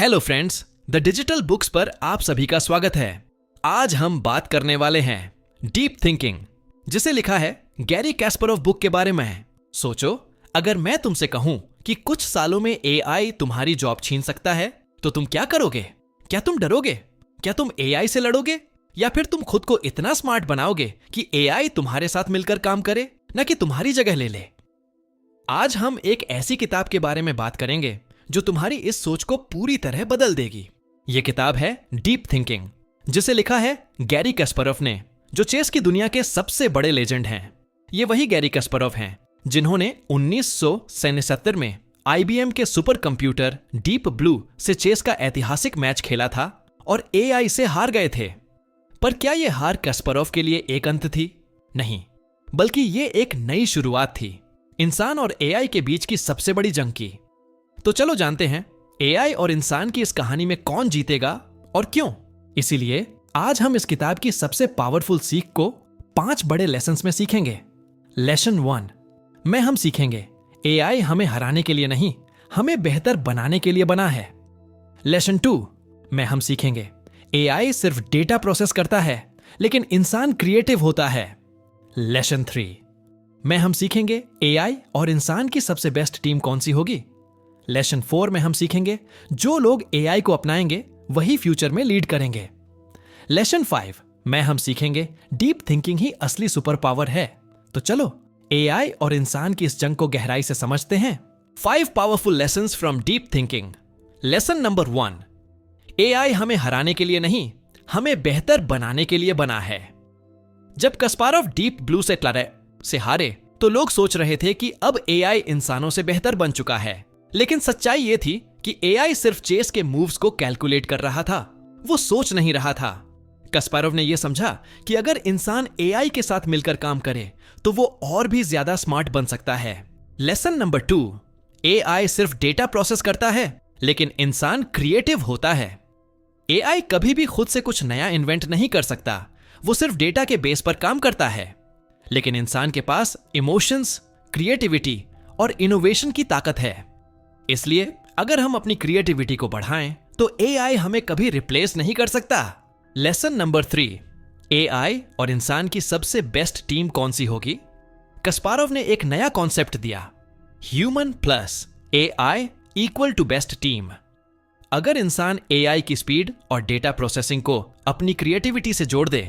Hello friends, the digital books पर आप सभी का स्वागत है। आज हम बात करने वाले हैं डीप थिंकिंग, जिसे लिखा है गैरी कैस्परोव बुक के बारे में। सोचो, अगर मैं तुमसे कहूं कि कुछ सालों में एआई तुम्हारी जॉब छीन सकता है, तो तुम क्या करोगे? क्या तुम डरोगे? क्या तुम एआई से लड़ोगे? या फिर तुम खुद को इतना स्मार्ट बनाओगे कि एआई तुम्हारे साथ मिलकर काम करे, न कि तुम्हारी जगह ले ले? आज हम एक ऐसी किताब के बारे में बात करेंगे जो तुम्हारी इस सोच को पूरी तरह बदल देगी। यह किताब है डीप थिंकिंग, जिसे लिखा है गैरी कैस्परोव ने, जो चेस की दुनिया के सबसे बड़े लेजेंड हैं। ये वही गैरी कैस्परोव हैं जिन्होंने 1977 में आईबीएम के सुपर कंप्यूटर डीप ब्लू से चेस का ऐतिहासिक मैच खेला था और एआई से हार गए थे। पर क्या यह हार कैस्परोव के लिए एक अंत थी? नहीं, बल्कि यह एक नई शुरुआत थी, इंसान और एआई के बीच की सबसे बड़ी जंग की। तो चलो जानते हैं एआई और इंसान की इस कहानी में कौन जीतेगा और क्यों। इसीलिए आज हम इस किताब की सबसे पावरफुल सीख को 5 बड़े लेसन्स में सीखेंगे। लेसन 1 में हम सीखेंगे एआई हमें हराने के लिए नहीं, हमें बेहतर बनाने के लिए बना है। लेसन 2 में हम सीखेंगे एआई सिर्फ डेटा प्रोसेस करता है, लेकिन इंसान क्रिएटिव होता है। लेसन 3 में हम सीखेंगे एआई और इंसान की सबसे बेस्ट टीम कौन सी होगी। लेसन 4 में हम सीखेंगे जो लोग एआई को अपनाएंगे वही फ्यूचर में लीड करेंगे। लेसन 5 में हम सीखेंगे डीप थिंकिंग ही असली सुपर पावर है। तो चलो एआई और इंसान की इस जंग को गहराई से समझते हैं। 5 powerful lessons from deep thinking. Lesson number 1, AI हमें हराने के लिए नहीं, हमें बेहतर बनाने के लिए बना है। जब कस्पारोव डीप ब्लू से हारे तो लोग सोच रहे थे कि अब एआई इंसानों से बेहतर बन चुका है। लेकिन सच्चाई यह थी कि एआई सिर्फ चेस के मूव्स को कैलकुलेट कर रहा था, वो सोच नहीं रहा था। कस्पारोव ने यह समझा कि अगर इंसान एआई के साथ मिलकर काम करे तो वो और भी ज्यादा स्मार्ट बन सकता है। लेसन नंबर 2, एआई सिर्फ डेटा प्रोसेस करता है, लेकिन इंसान क्रिएटिव होता है। एआई कभी भी खुद से कुछ नया इन्वेंट नहीं कर सकता, वो सिर्फ डेटा के बेस पर काम करता है। लेकिन इंसान के पास इमोशंस, क्रिएटिविटी और इनोवेशन की ताकत है। इसलिए अगर हम अपनी क्रिएटिविटी को बढ़ाएं तो एआई हमें कभी रिप्लेस नहीं कर सकता। लेसन नंबर 3, एआई और इंसान की सबसे बेस्ट टीम कौन सी होगी। कस्पारोव ने एक नया कॉन्सेप्ट दिया, human plus AI equal to best team. अगर इंसान एआई की स्पीड और डेटा प्रोसेसिंग को अपनी क्रिएटिविटी से जोड़ दे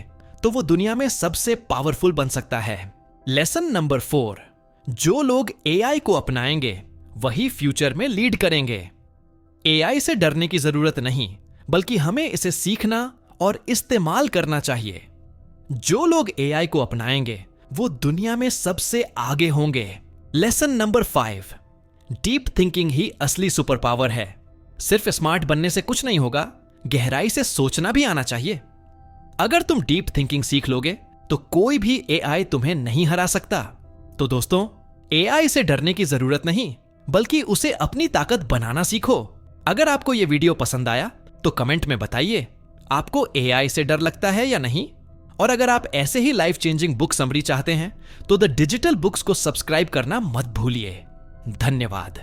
तो वो दुनिया में सबसे पावरफुल बन सकता है। लेसन नंबर 4, जो लोग एआई को अपनाएंगे वही फ्यूचर में लीड करेंगे। एआई से डरने की जरूरत नहीं, बल्कि हमें इसे सीखना और इस्तेमाल करना चाहिए। जो लोग एआई को अपनाएंगे वो दुनिया में सबसे आगे होंगे। लेसन नंबर 5, डीप थिंकिंग ही असली सुपर पावर है। सिर्फ स्मार्ट बनने से कुछ नहीं होगा, गहराई से सोचना भी आना चाहिए। अगर तुम डीप थिंकिंग सीख लोगे तो कोई भी एआई तुम्हें नहीं हरा सकता। तो दोस्तों, एआई से डरने की जरूरत नहीं, बल्कि उसे अपनी ताकत बनाना सीखो। अगर आपको यह वीडियो पसंद आया तो कमेंट में बताइए, आपको एआई से डर लगता है या नहीं। और अगर आप ऐसे ही लाइफ चेंजिंग बुक समरी चाहते हैं तो द डिजिटल बुक्स को सब्सक्राइब करना मत भूलिए। धन्यवाद।